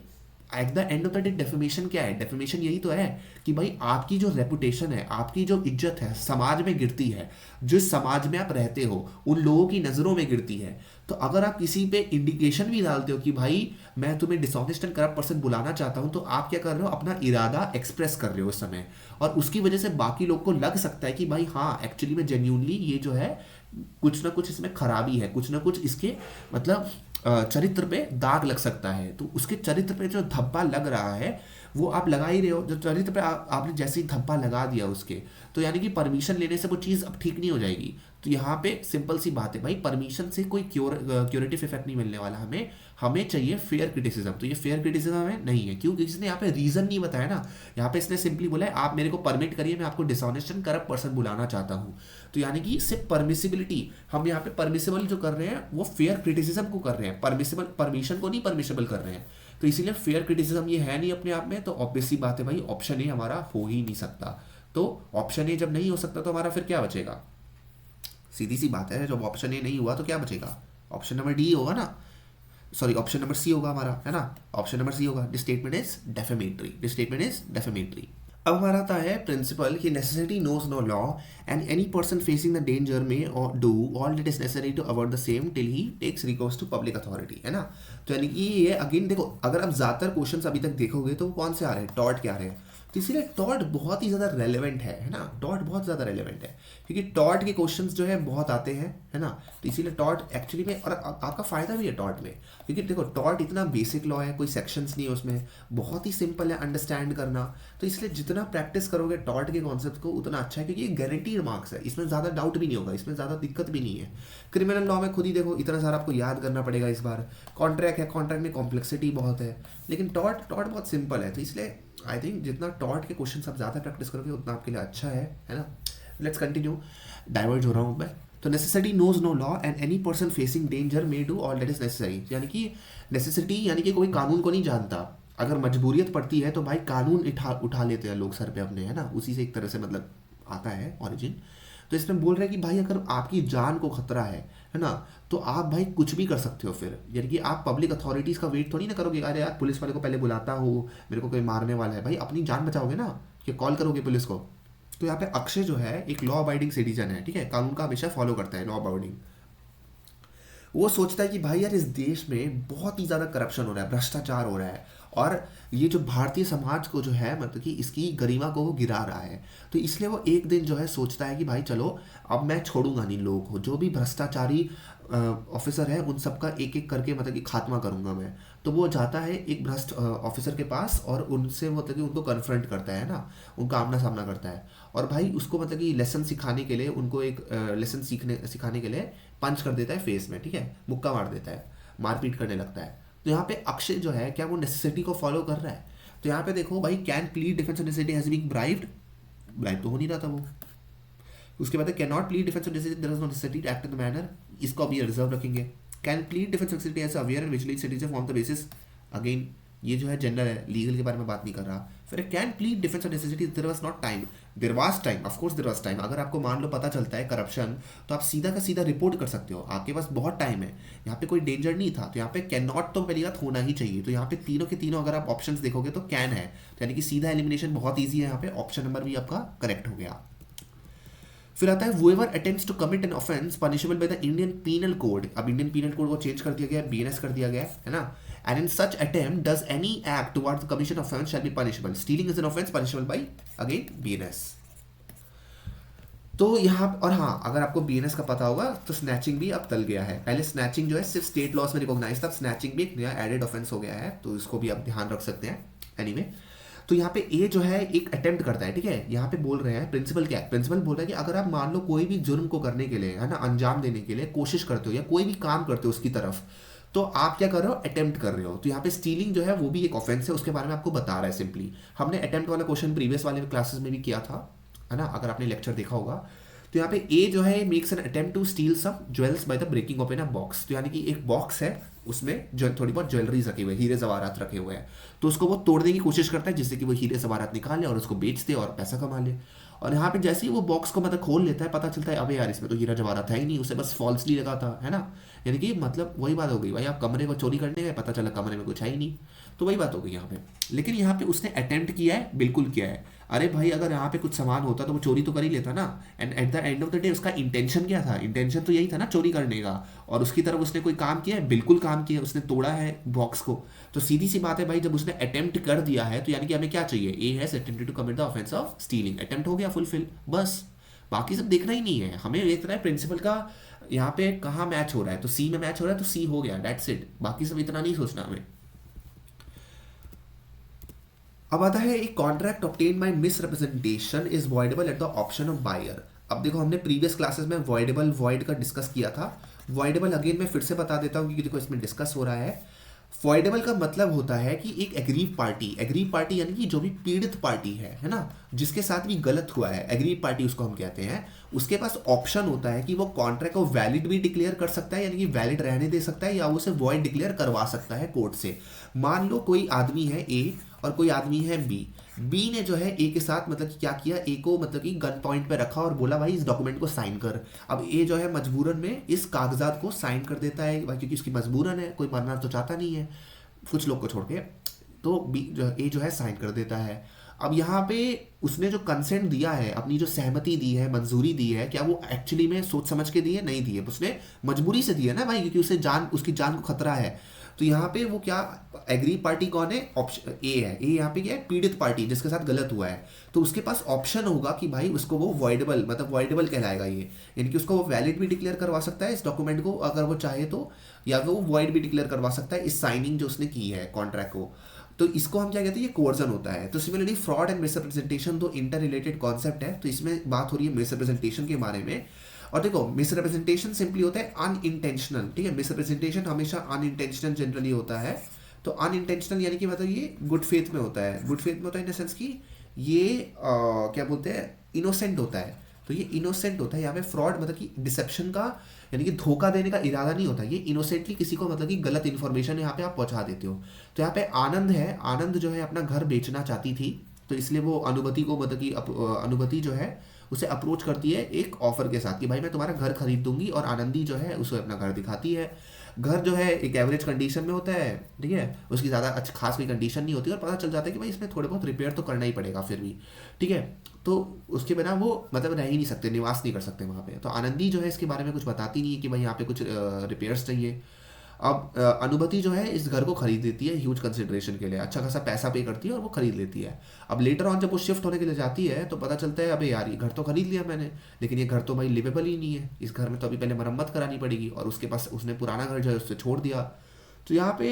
at the end of the day defamation क्या है, डेफेमेशन यही तो है कि भाई आपकी जो रेपुटेशन है, आपकी जो इज्जत है समाज में गिरती है, जिस समाज में आप रहते हो उन लोगों की नज़रों में गिरती है। तो अगर आप किसी पे इंडिकेशन भी डालते हो कि भाई मैं तुम्हें डिसऑनेस्ट एंड करप्ट पर्सन बुलाना चाहता हूं, तो आप क्या कर रहे हो, अपना इरादा एक्सप्रेस कर रहे हो उस समय, और उसकी वजह से बाकी लोग को लग सकता है कि भाई हाँ एक्चुअली में जेन्यूनली ये जो है कुछ ना कुछ इसमें खराबी है, कुछ ना कुछ इसके मतलब चरित्र पे दाग लग सकता है। तो उसके चरित्र पे जो धब्बा लग रहा है वो आप लगा ही रहे हो, जो चरित्र पे आपने जैसे ही धब्बा लगा दिया उसके, तो यानी कि परमिशन लेने से वो चीज़ अब ठीक नहीं हो जाएगी। तो यहाँ पे सिंपल सी बात है भाई, परमिशन से कोई क्योरेटिव इफेक्ट नहीं मिलने वाला, हमें चाहिए फेयर क्रिटिसिज्म। तो ये फेयर क्रिटिसिज्म में नहीं है, क्योंकि इसने यहाँ पे रीजन नहीं बताया ना, यहाँ पे इसने सिंपली बोला है आप मेरे को परमिट करिए, मैं आपको डिसऑनेस्ट एंड करप्ट पर्सन बुलाना चाहता हूँ। तो यानी कि सिर्फ परमिसिबिलिटी, हम यहाँ पे परमिसिबल जो कर रहे हैं वो फेयर क्रिटिसिज्म को कर रहे हैं, परमिसिबल परमिशन को नहीं परमिसिबल कर रहे हैं। तो इसीलिए फेयर क्रिटिसिज्म ये है नहीं अपने आप में, तो ऑब्वियस सी बात है भाई ऑप्शन ए हमारा हो ही नहीं सकता। तो ऑप्शन ए जब नहीं हो सकता तो हमारा फिर क्या बचेगा, सीधी सी बात है, जब ऑप्शन ए नहीं हुआ तो क्या बचेगा, ऑप्शन नंबर डी होगा ना, सॉरी ऑप्शन नंबर सी होगा हमारा, है ना, ऑप्शन नंबर सी होगा। This statement is defamatory, this statement is defamatory. अब हमारा आता है प्रिंसिपल कि necessity knows no law and any person facing the danger में और do all that is necessary to avoid the same till he takes recourse to public authority, है ना। तो यानी कि ये अगेन देखो, अगर आप ज़्यादातर क्वेश्चंस अभी तक देखोगे तो कौन से आ रहे हैं, टॉर्ट के आ रहे हैं। तो इसीलिए टॉर्ट बहुत ही ज़्यादा रेलेवेंट है ना, टॉर्ट बहुत ज़्यादा रेलेवेंट है क्योंकि टॉर्ट के क्वेश्चंस जो है बहुत आते हैं, है ना। तो इसीलिए टॉर्ट एक्चुअली में, और आपका फ़ायदा भी है टॉर्ट में, क्योंकि देखो टॉर्ट इतना बेसिक लॉ है, कोई सेक्शंस नहीं है उसमें, बहुत ही सिंपल है अंडरस्टैंड करना। तो इसलिए जितना प्रैक्टिस करोगे टॉर्ट के कॉन्सेप्ट को उतना अच्छा है, क्योंकि ये गारंटीड मार्क्स है, इसमें ज़्यादा डाउट भी नहीं होगा, इसमें ज़्यादा दिक्कत भी नहीं है। क्रिमिनल लॉ में खुद ही देखो इतना सारा आपको याद करना पड़ेगा इस बार, कॉन्ट्रैक्ट है, कॉन्ट्रैक्ट में कॉम्प्लेक्सिटी बहुत है, लेकिन टॉर्ट बहुत सिंपल है। तो इसलिए आई थिंक जितना टॉर्ट के क्वेश्चन आप ज़्यादा प्रैक्टिस करोगे उतना आपके लिए अच्छा है ना। लेट्स कंटिन्यू, डाइवर्ज हो रहा हूँ मैं। तो necessity knows no law and any person facing danger may do all that is necessary, यानी कि नेसेसिटी यानी कि कोई कानून को नहीं जानता, अगर मजबूरियत पड़ती है तो भाई कानून उठा लेते हैं लोग सर पे अपने, है ना, उसी से एक तरह से मतलब आता है ऑरिजिन। तो इसमें बोल रहे हैं कि भाई अगर आपकी जान को खतरा है ना, तो आप भाई कुछ भी कर सकते हो फिर, यानी कि आप पब्लिक अथॉरिटीज़ का वेट थोड़ी ना करोगे, अरे यार पुलिस वाले को पहले बुलाता हूँ, मेरे को कोई मारने वाला है, भाई अपनी जान बचाओगे ना, कि कॉल करोगे पुलिस को। तो यहाँ पे अक्षय जो है एक लॉ अबाइडिंग सिटीजन है, ठीक है, कानून का हमेशा फॉलो करता है, लॉ अबाइडिंग। वो सोचता है कि भाई यार इस देश में बहुत ही ज़्यादा करप्शन हो रहा है, भ्रष्टाचार हो रहा है, और ये जो भारतीय समाज को जो है मतलब कि इसकी गरिमा को वो गिरा रहा है। तो इसलिए वो एक दिन जो है सोचता है कि भाई चलो अब मैं छोड़ूंगा नहीं लोगों को, जो भी भ्रष्टाचारी ऑफिसर है उन सबका एक एक करके मतलब कि खात्मा करूंगा मैं। तो वो जाता है एक भ्रष्ट ऑफिसर के पास और उनसे मतलब कि उनको कन्फ्रंट करता है ना, उनका आमना सामना करता है। और भाई उसको मतलब कि लेसन सिखाने के लिए, उनको एक लेसन सिखाने के लिए पंच कर देता है फेस में, ठीक है, मुक्का मार देता है, मारपीट करने लगता है। तो यहाँ पे अक्षय जो है क्या वो नेसेसिटी को फॉलो कर रहा है? तो यहाँ पे देखो भाई, can plead defence of necessity has been bribed, bribe तो हो नहीं रहा था वो। उसके बाद can not plead defence of necessity, there is no necessity to act in the manner, इसको अभी रिजर्व रखेंगे। Can plead defence of necessity as aware and vigilant citizen form the basis, again ये जो है जनरल है, legal के बारे में बात नहीं कर रहा। फिर can plead defence of necessity, there was not time, there was time, of course there was time. अगर आपको मान लो पता चलता है करप्शन, तो आप सीधा का सीधा रिपोर्ट कर सकते हो, आपके पास बहुत टाइम है, यहाँ पे कोई डेंजर नहीं था। तो यहाँ पे कैन नॉट तो पहली बात होना ही चाहिए। तो यहाँ पे तीनों के तीनों अगर आप ऑप्शंस देखोगे तो कैन है, तो यानी कि सीधा एलिमिनेशन बहुत ईजी है। यहाँ पे ऑप्शन नंबर भी आपका करेक्ट हो गया। फिर आता है whoever attempts to commit an offense punishable by the Indian Penal Code। अब इंडियन पीनल कोड को चेंज कर दिया गया है, बीएनएस कर दिया गया है ना। And in such attempt does any act towards the commission of offense shall be punishable। Stealing is an offense punishable by again BNS। तो यहाँ और हाँ, अगर आपको बीएनएस का पता होगा तो स्नैचिंग भी अब तल गया है। पहले स्नैचिंग जो है सिर्फ स्टेट लॉस में रिकॉग्नाइज था, स्नैचिंग भी एक नया एडेड ऑफेंस हो गया है, तो इसको भी आप ध्यान रख सकते हैं। एनीवे तो यहाँ पे ए जो है एक अटेम्प्ट करता है, ठीक है। यहाँ पे बोल रहे हैं प्रिंसिपल क्या है, प्रिंसिपल बोल रहा है कि अगर आप मान लो कोई भी जुर्म को करने के लिए है ना, अंजाम देने के लिए कोशिश करते हो या कोई भी काम करते हो उसकी तरफ, तो आप क्या कर रहे हो, अटेम्प्ट कर रहे हो। तो यहाँ पे स्टीलिंग जो है वो भी एक ऑफेंस है, उसके बारे में आपको बता रहा है सिंपली। हमने अटेम्प्ट वाला क्वेश्चन प्रीवियस वाले क्लासेस में भी किया था, है ना, अगर आपने लेक्चर देखा होगा। तो यहाँ पे ए जो है makes an attempt to steal some jewels by the breaking open a box. तो यानी कि एक बॉक्स है, उसमें जो थोड़ी बहुत ज्वेलरीज रखे हुए, हीरे जवाहरात रखे हुए हैं, तो उसको वो तोड़ने की कोशिश करता है जिससे कि वो हीरे जवाहरात निकाले और उसको बेच दे और पैसा कमा ले। और यहाँ पे जैसे ही वो बॉक्स को मतलब खोल लेता है, पता चलता है अबे यार इसमें तो हीरा जवाहरात है ही नहीं, उसे बस फॉल्सली लगा था, है ना। यानी कि मतलब वही बात हो गई भाई, आप कमरे को चोरी करने गए, पता चला कमरे में कुछ है ही नहीं, तो वही बात हो गई यहाँ पे। लेकिन यहाँ पे उसने अटेम्प्ट किया है, बिल्कुल किया है। अरे भाई अगर यहाँ पे कुछ सामान होता तो वो चोरी तो कर ही लेता ना। And at the end of the day उसका इंटेंशन क्या था, इंटेंशन तो यही था ना चोरी करने का, और उसकी तरफ उसने कोई काम किया है, बिल्कुल काम किया, उसने तोड़ा है बॉक्स को। तो सीधी सी बात है भाई, जब उसने अटेम्प्ट कर दिया है तो यानी कि हमें क्या चाहिए, A has attempted to commit the offence of stealing, attempt हो गया फुलफिल, बस। बाकी सब देखना ही नहीं है हमें, देखना है प्रिंसिपल का यहाँ पे कहाँ मैच हो रहा है, तो सी में मैच हो रहा है तो सी हो गया, दैट्स इट। बाकी सब इतना नहीं सोचना हमें। अब आता है एक contract obtain by misrepresentation is voidable at the option of buyer. अब देखो हमने प्रीवियस क्लासेस में वॉइडेबल वॉइड का डिस्कस किया था। वॉइडेबल अगेन मैं फिर से बता देता हूँ क्योंकि देखो इसमें डिस्कस हो रहा है। वॉइडेबल का मतलब होता है कि एक एग्रीव पार्टी यानी कि जो भी पीड़ित पार्टी है ना, जिसके साथ भी गलत हुआ है, एग्रीव पार्टी उसको हम कहते हैं, उसके पास ऑप्शन होता है कि वो कॉन्ट्रैक्ट को वैलिड भी डिक्लेयर कर सकता है, यानी कि वैलिड रहने दे सकता है, या उसे वॉइड डिक्लेयर करवा सकता है कोर्ट से। मान लो कोई आदमी है ए और कोई आदमी है बी। बी ने जो है ए के साथ मतलब कि क्या किया, ए को मतलब कि गन पॉइंट पे रखा और बोला भाई इस डॉक्यूमेंट को साइन कर। अब ए जो है मजबूरन में इस कागजात को साइन कर देता है भाई, क्योंकि उसकी मजबूरन है, कोई मरना तो चाहता नहीं है कुछ लोग को छोड़ के, तो बी जो ए जो है साइन कर देता है। अब यहाँ पे उसने जो कंसेंट दिया है, अपनी जो सहमति दी है, मंजूरी दी है, क्या वो एक्चुअली में सोच समझ के दी है, नहीं दी है, उसने मजबूरी से दी है ना भाई, क्योंकि उसे उसकी जान को खतरा है। तो यहाँ पे वो क्या, एग्री पार्टी कौन है, ऑप्शन ए है। ए यहाँ पे क्या है, पीड़ित पार्टी जिसके साथ गलत हुआ है। तो उसके पास ऑप्शन होगा कि भाई उसको वो वॉइडेबल, मतलब वॉइडेबल कहलाएगा ये, यानी कि उसको वो वैलिड भी डिक्लेयर करवा सकता है इस डॉक्यूमेंट को अगर वो चाहे तो, या वो वॉइड भी डिक्लेयर करवा सकता है इस साइनिंग जो उसने की है कॉन्ट्रैक्ट को। तो इसको हम क्या कहते हैं, ये कोर्जन होता है। तो सिमिलरली फ्रॉड एंड मिसरिप्रेजेंटेशन दो इंटर रिलेटेड कॉन्सेप्ट है, तो इसमें बात हो रही है मिसरिप्रेजेंटेशन के बारे में। और देखो मिसरिप्रेजेंटेशन सिंपली होता है अनइंटेंशनल, ठीक है। मिसरिप्रेजेंटेशन हमेशा अनइंटेंशनल जनरली होता है। तो अनइंटेंशनल यानी कि मतलब ये गुड फेथ में होता है, गुड फेथ में होता है इन द सेंस कि ये क्या बोलते हैं, इनोसेंट होता है। तो ये इनोसेंट होता है। यहाँ पे फ्रॉड मतलब कि डिसेप्शन का, यानी कि धोखा देने का इरादा नहीं होता, ये इनोसेंटली किसी को मतलब कि गलत इन्फॉर्मेशन यहाँ पे आप पहुँचा देते हो। तो यहाँ पे आनंद है, आनंद जो है अपना घर बेचना चाहती थी, तो इसलिए वो अनुभूति को मतलब कि अनुभूति जो है उसे अप्रोच करती है एक ऑफर के साथ कि भाई मैं तुम्हारा घर खरीद दूंगी, और आनंदी जो है उसे अपना घर दिखाती है। घर जो है एक एवरेज कंडीशन में होता है, ठीक है, उसकी ज़्यादा खास कोई कंडीशन नहीं होती, और पता चल जाता है कि भाई इसमें थोड़े बहुत रिपेयर तो करना ही पड़ेगा फिर भी, ठीक है। तो उसके बिना वो मतलब रह ही नहीं सकते, निवास नहीं कर सकते वहाँ पे। तो आनंदी जो है इसके बारे में कुछ बताती नहीं है कि भाई यहाँ पे कुछ रिपेयर्स चाहिए। अब अनुभूति जो है इस घर को खरीद लेती है ह्यूज कंसिडरेशन के लिए, अच्छा खासा पैसा पे करती है और वो खरीद लेती है। अब लेटर ऑन जब वो शिफ्ट होने के लिए जाती है तो पता चलता है अबे यार ये घर तो खरीद लिया मैंने, लेकिन ये घर तो भाई लिवेबल ही नहीं है, इस घर में तो अभी पहले मरम्मत करानी पड़ेगी, और उसके पास उसने पुराना घर जो है उससे छोड़ दिया। तो यहाँ पे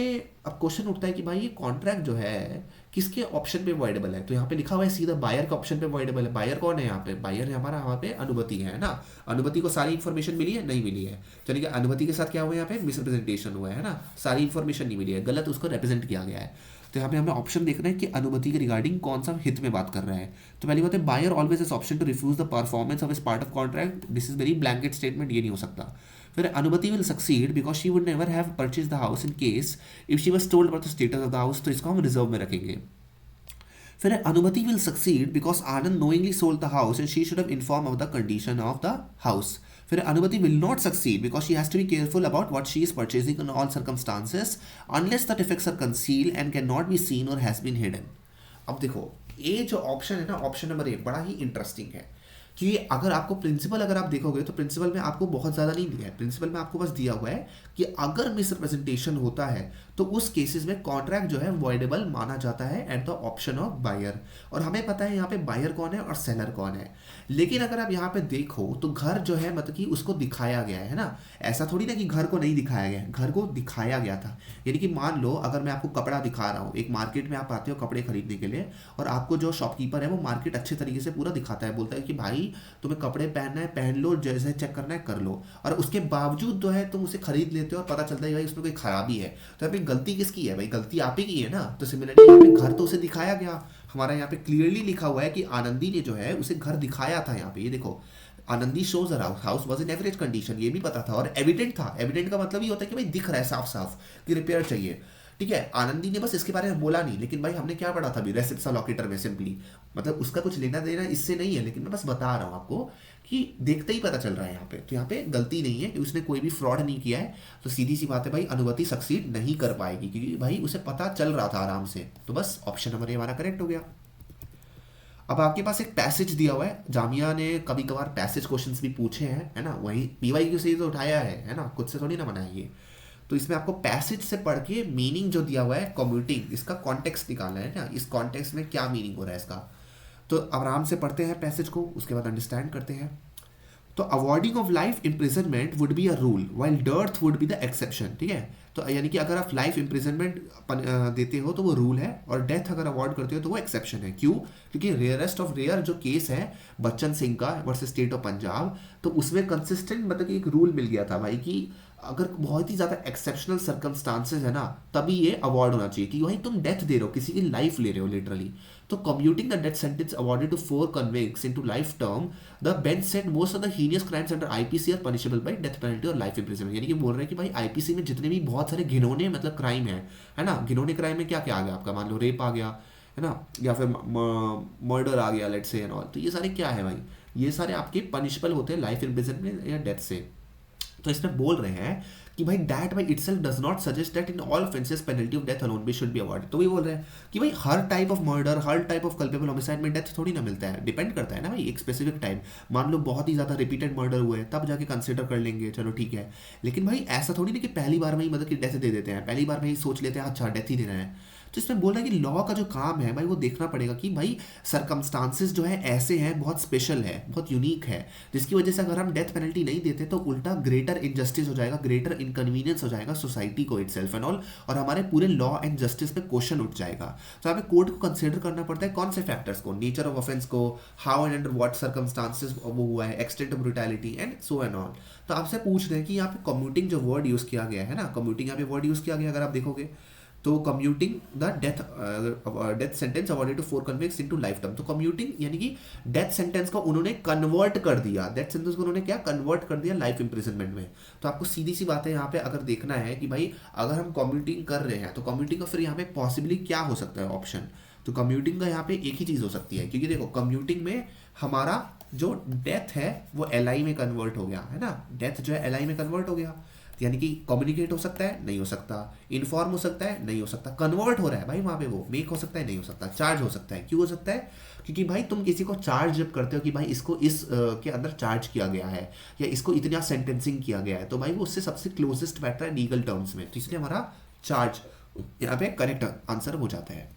अब क्वेश्चन उठता है कि भाई ये कॉन्ट्रैक्ट जो है किसके ऑप्शन पे वॉइडेबल है। तो यहाँ पे लिखा हुआ है सीधा बायर का ऑप्शन पे वॉइडेबल है। बायर कौन है यहाँ पे? बायर हमारा यहाँ पे अनुभूति है ना। अनुभूति को सारी इन्फॉर्मेशन मिली है? नहीं मिली है। चलिए कि अनुभूति के साथ क्या हुआ है, यहाँ पे मिसरिप्रेजेंटेशन हुआ है ना, सारी इन्फॉर्मेशन नहीं मिली है, गलत उसको रिप्रेजेंट किया गया है। तो यहाँ पे हमें ऑप्शन देखना है कि अनुभूति के रिगार्डिंग कौन सा हित में बात कर रहा है। तो पहली बात है, buyer always is option to refuse the performance of is part of contract, this is very blanket statement, ये नहीं हो सकता। फिर Anubhuti will succeed because she would never have purchase the house in case if she was told about the status of the house, तो इसको हम reserve में रखेंगे। फिर Anubhuti will succeed because Anand knowingly sold the house and she should have inform of the condition of the house. फिर Anubhuti will not succeed because she has to be careful about what she is purchasing in all circumstances unless the defects are concealed and can not be seen और has been hidden. अब देखो ये जो option है ना, option number ए, बड़ा ही interesting है कि अगर आपको प्रिंसिपल अगर आप देखोगे तो प्रिंसिपल में आपको बहुत ज़्यादा नहीं दिया है, प्रिंसिपल में आपको बस दिया हुआ है कि अगर मिसरिप्रेजेंटेशन होता है तो उस केसेस में कॉन्ट्रैक्ट जो है वॉइडेबल माना जाता है at the option of buyer. और हमें पता है यहाँ पे बायर कौन है और सेलर कौन है। लेकिन अगर आप यहाँ पे देखो तो घर जो है मतलब कि उसको दिखाया गया है ना, ऐसा थोड़ी ना कि घर को नहीं दिखाया गया है, घर को दिखाया गया था। यानी कि मान लो अगर मैं आपको कपड़ा दिखा रहा हूँ, एक मार्केट में आप आते हो कपड़े खरीदने के लिए और आपको जो शॉपकीपर है वो मार्केट अच्छे तरीके से पूरा दिखाता है, बोलता है कि भाई तुम्हें कपड़े पहनना है पहन लो, जैसे चेक करना है कर लो, और उसके बावजूद जो है तुम उसे खरीद लेते हो और पता चलता है भाई उसमें कोई खराबी है। तो यहाँ पे गलती किसकी है भाई? गलती आप ही की है ना। तो सिमिलरली यहाँ पे घर तो उसे दिखाया गया, हमारा यहाँ पे क्लियरली लिखा हुआ है कि आनंदी ने जो है उसे घर दिखाया था। यहाँ पे ये देखो Anandi shows house, house was in average condition, ये भी पता था और एविडेंट था। एविडेंट का मतलब ये होता है कि भाई दिख रहा है साफ साफ कि रिपेयर चाहिए, ठीक है। आनंदी ने बस इसके बारे में बोला नहीं, लेकिन भाई हमने क्या पढ़ा था अभी रेसिप्सा लोकेटर में, सिंपली मतलब उसका कुछ लेना देना इससे नहीं है, लेकिन मैं बस बता रहा हूँ आपको कि देखते ही पता चल रहा है यहाँ पे। तो यहाँ पे गलती नहीं है कि उसने कोई भी फ्रॉड नहीं किया है। तो सीधी सी बात है भाई, अनुभूति सक्सीड नहीं कर पाएगी क्योंकि भाई उसे पता चल रहा था आराम से। तो बस ऑप्शन नंबर ए हमारा करेक्ट हो गया। अब आपके पास एक पैसेज दिया हुआ है, जामिया ने कभी कभार पैसेज क्वेश्चंस भी पूछे हैं, है ना, वही पीवाईक्यू से ही तो उठाया है ना, खुद से थोड़ी ना बनाया ये। तो इसमें आपको पैसेज से पढ़ के मीनिंग जो दिया हुआ है कम्यूटिंग, इसका कॉन्टेक्स्ट निकालना है ना, इस कॉन्टेक्स्ट में क्या मीनिंग हो रहा है इसका। तो आराम से पढ़ते हैं पैसेज को, उसके बाद अंडरस्टैंड करते हैं। तो avoiding of life imprisonment would be a rule while dearth would be the exception, ठीक है। तो यानी कि अगर आप लाइफ इम्प्रिजनमेंट देते हो तो वो रूल है, और डेथ अगर अवॉइड करते हो तो वो एक्सेप्शन है। क्यों? क्योंकि रेयरेस्ट ऑफ रेयर जो केस है बच्चन सिंह का वर्सेस स्टेट ऑफ पंजाब, तो उसमें कंसिस्टेंट मतलब कि एक रूल मिल गया था भाई कि अगर बहुत ही ज़्यादा एक्सेप्शनल सर्कमस्टांसेस है ना तभी ये अवॉर्ड होना चाहिए, कि वही तुम डेथ दे रहे हो, किसी की लाइफ ले रहे हो लिटरली। तो commuting the death sentence awarded to 4 convicts into life term, the bench said most of the heinous crimes under IPC are punishable by death penalty और life imprisonment। यानी कि बोल रहे हैं कि भाई आईपीसी में जितने भी बहुत सारे घिनौने मतलब क्राइम है ना, घिनौने क्राइम में क्या क्या आ गया आपका, मान लो रेप आ गया है ना, या फिर मर्डर आ गया लेट्स से एंड ऑल, तो ये सारे क्या है भाई, ये सारे आपके पनिशबल होते हैं लाइफ इम्प्रिजनमेंट या डेथ से। तो इसमें बोल रहे हैं कि भाई that by itself does not suggest that in all offences penalty of death alone भी शुड बी अवॉर्डेड। तो वही बोल रहे हैं कि भाई हर टाइप ऑफ मर्डर, हर टाइप ऑफ कल्पेबल होमिसाइड में डेथ थोड़ी ना मिलता है, डिपेंड करता है ना भाई एक स्पेसिफिक टाइम। मान लो बहुत ही ज़्यादा रिपीटेड मर्डर हुए हैं तब जाके कंसिडर कर लेंगे, चलो ठीक है। लेकिन भाई ऐसा थोड़ी ना कि पहली बार में ही मतलब कि डेथ दे देते हैं, पहली बार में ही सोच लेते हैं अच्छा डेथ ही देना है। तो इसमें बोल रहा है कि लॉ का जो काम है भाई वो देखना पड़ेगा कि भाई सरकमस्टांसेस जो है ऐसे हैं, बहुत स्पेशल है, बहुत यूनिक है, जिसकी वजह से अगर हम डेथ पेनल्टी नहीं देते तो उल्टा ग्रेटर इनजस्टिस हो जाएगा, ग्रेटर इनकन्वीनियंस हो जाएगा सोसाइटी को इटसेल्फ एंड ऑल, और हमारे पूरे लॉ एंड जस्टिस पे क्वेश्चन उठ जाएगा। तो हमें कोर्ट को कंसिडर करना पड़ता है कौन से फैक्टर्स को, नेचर ऑफ ऑफेंस को, how and under what circumstances वो हुआ है, extent of brutality and so and all. तो आपसे पूछ रहे हैं कि यहाँ पे कम्यूटिंग जो वर्ड यूज किया गया है ना, कम्यूटिंग यहाँ पे वर्ड यूज किया गया अगर आप देखोगे तो commuting the death sentence awarded to 4 convicts into life term. तो कम्यूटिंग यानी कि डेथ सेंटेंस को उन्होंने कन्वर्ट कर दिया, डेथ सेंटेंस को उन्होंने क्या कन्वर्ट कर दिया लाइफ इंप्रिजनमेंट में। तो आपको सीधी सी बात है यहाँ पे अगर देखना है कि भाई अगर हम कम्यूटिंग कर रहे हैं तो कम्यूटिंग का फिर यहाँ पे पॉसिबली क्या हो सकता है ऑप्शन। तो कम्यूटिंग का यहाँ पे एक ही चीज़ हो सकती है, क्योंकि देखो कम्यूटिंग में हमारा जो डेथ है वो एलआई में कन्वर्ट हो गया है ना, डेथ जो है एलआई में कन्वर्ट हो गया। यानी कि कम्युनिकेट हो सकता है, नहीं हो सकता, इन्फॉर्म हो सकता है, नहीं हो सकता, कन्वर्ट हो रहा है भाई वहाँ पे, वो मेक हो सकता है, नहीं हो सकता, चार्ज हो सकता है। क्यों हो सकता है? क्योंकि भाई तुम किसी को चार्ज जब करते हो कि भाई इसको इस के अंदर चार्ज किया गया है या इसको इतना सेंटेंसिंग किया गया है, तो भाई वो उससे सबसे क्लोजेस्ट बैठता है लीगल टर्म्स में, तो इसलिए हमारा चार्ज यहाँ पे करेक्ट आंसर हो जाता है।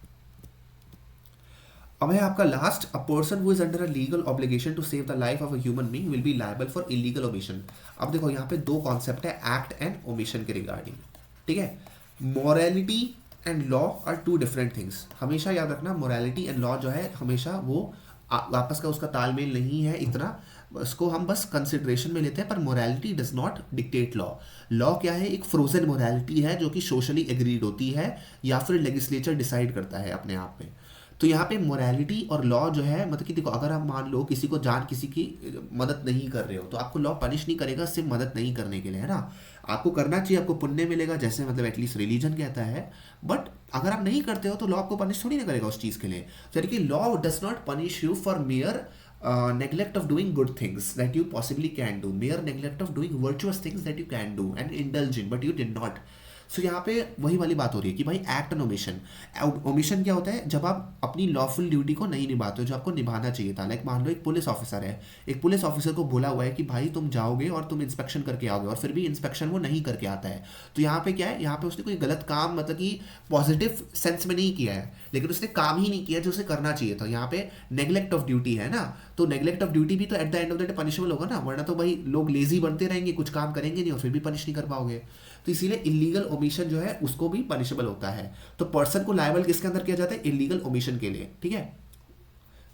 अब है आपका last, a person who is under a legal obligation to save the life of a human being will be liable for illegal omission. अब देखो यहाँ पे दो कॉन्सेप्ट है एक्ट एंड ओमिशन के रिगार्डिंग, ठीक है। Morality and law are two different things. हमेशा याद रखना, मोरालिटी एंड लॉ जो है हमेशा वो आपस का उसका तालमेल नहीं है इतना, उसको हम बस कंसिडरेशन में लेते हैं, पर morality does not dictate law. Law क्या है? एक फ्रोजन मोरालिटी है जो कि सोशली एग्रीड होती है या फिर लेजिस्लेचर डिसाइड करता है अपने आप में। तो यहाँ पे मोरालिटी और लॉ जो है, मतलब कि देखो अगर आप मान लो किसी को किसी की मदद नहीं कर रहे हो, तो आपको लॉ पनिश नहीं करेगा सिर्फ मदद नहीं करने के लिए, है ना। आपको करना चाहिए, आपको पुण्य मिलेगा, जैसे मतलब एटलीस्ट रिलीजन कहता है। बट अगर आप नहीं करते हो तो लॉ आपको पनिश थोड़ी ना करेगा उस चीज़ के लिए। यानी कि law does not punish you for mayor neglect of doing good things that you possibly can do, mere neglect of doing virtuous things that you can do and indulge in, but you did not. सो यहाँ पे वही वाली बात हो रही है कि भाई एक्ट एंड ओमिशन। ओमिशन क्या होता है? जब आप अपनी लॉफुल ड्यूटी को नहीं निभाते हो जो आपको निभाना चाहिए था। लाइक मान लो एक पुलिस ऑफिसर है, एक पुलिस ऑफिसर को बोला हुआ है कि भाई तुम जाओगे और तुम इंस्पेक्शन करके आओगे, और फिर भी इंस्पेक्शन वो नहीं करके आता है। तो यहाँ पे क्या है? यहाँ पे उसने कोई गलत काम मतलब कि पॉजिटिव सेंस में नहीं किया है, लेकिन उसने काम ही नहीं किया जो उसे करना चाहिए था। यहाँ पे नेग्लेक्ट ऑफ ड्यूटी है ना, तो नेग्लेक्ट ऑफ ड्यूटी भी तो at the end of the day punishable होगा ना, वरना तो भाई लोग लेजी बनते रहेंगे, कुछ काम करेंगे नहीं और फिर भी पनिश नहीं कर पाओगे। तो इसीलिए इलीगल ओमिशन जो है उसको भी पनिशेबल होता है। तो पर्सन को लायबल किसके अंदर किया जाता है? इलीगल ओमिशन के लिए, ठीक है।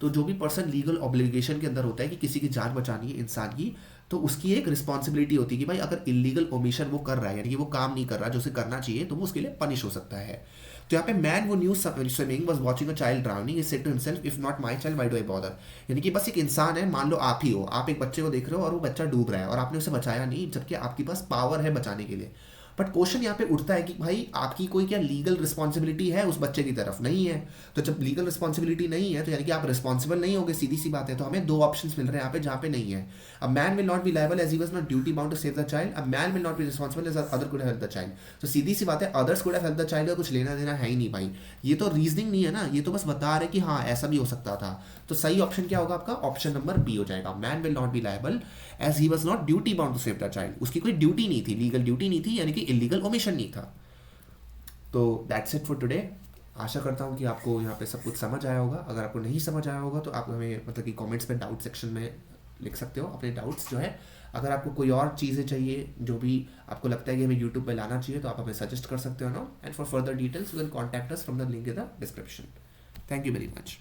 तो जो भी पर्सन लीगल ऑब्लिगेशन के अंदर होता है कि किसी की जान बचानी है इंसान की, तो उसकी एक रिस्पॉन्सिबिलिटी होती है कि भाई अगर इलीगल ओमिशन वो कर रहा है, यानी कि वो काम नहीं कर रहा जो उसे करना चाहिए, तो वो उसके लिए पनिश हो सकता है। तो यहाँ पे man who knew swimming was watching a child drowning he said to himself if not my child why do I bother. यानी कि बस एक इंसान है, मान लो आप ही हो, आप एक बच्चे को देख रहे हो और वो बच्चा डूब रहा है और आपने उसे बचाया नहीं, जबकि आपके पास पावर है बचाने के लिए। बट क्वेश्चन यहाँ पे उठता है कि भाई आपकी कोई क्या लीगल रिस्पॉन्सिबिलिटी है उस बच्चे की तरफ? नहीं है। तो जब लीगल रिस्पॉन्सिबिलिटी नहीं है तो यानी कि आप रिस्पॉन्सिबल नहीं होगे, सीधी सी बात है। तो हमें दो ऑप्शंस मिल रहे हैं यहाँ पे जहाँ पे नहीं है। A man will not be liable as he was not duty bound to save the child, a man will not be responsible as other could have helped the child. तो सीधी सी बात है, others could have helped the child का कुछ लेना देना है ही नहीं भाई। ये तो रीजनिंग नहीं है ना, ये तो बस बता रहे कि हाँ ऐसा भी हो सकता था। तो सही ऑप्शन क्या होगा आपका? ऑप्शन नंबर बी हो जाएगा, man will not be liable as he was not duty bound to save the child. उसकी कोई ड्यूटी नहीं थी, लीगल ड्यूटी नहीं थी, यानी कि इलीगल ओमिशन नहीं था। तो दैट्स इट फॉर टुडे। आशा करता हूँ कि आपको यहाँ पे सब कुछ समझ आया होगा। अगर आपको नहीं समझ आया होगा तो आप हमें मतलब कि कमेंट्स में डाउट सेक्शन में लिख सकते हो अपने डाउट्स जो है। अगर आपको कोई और चीज़ें चाहिए जो भी आपको लगता है कि हमें यूट्यूब पे लाना चाहिए, तो आप हमें सजेस्ट कर सकते हो ना। And for further details you can contact us from the link in the description. Thank you very much.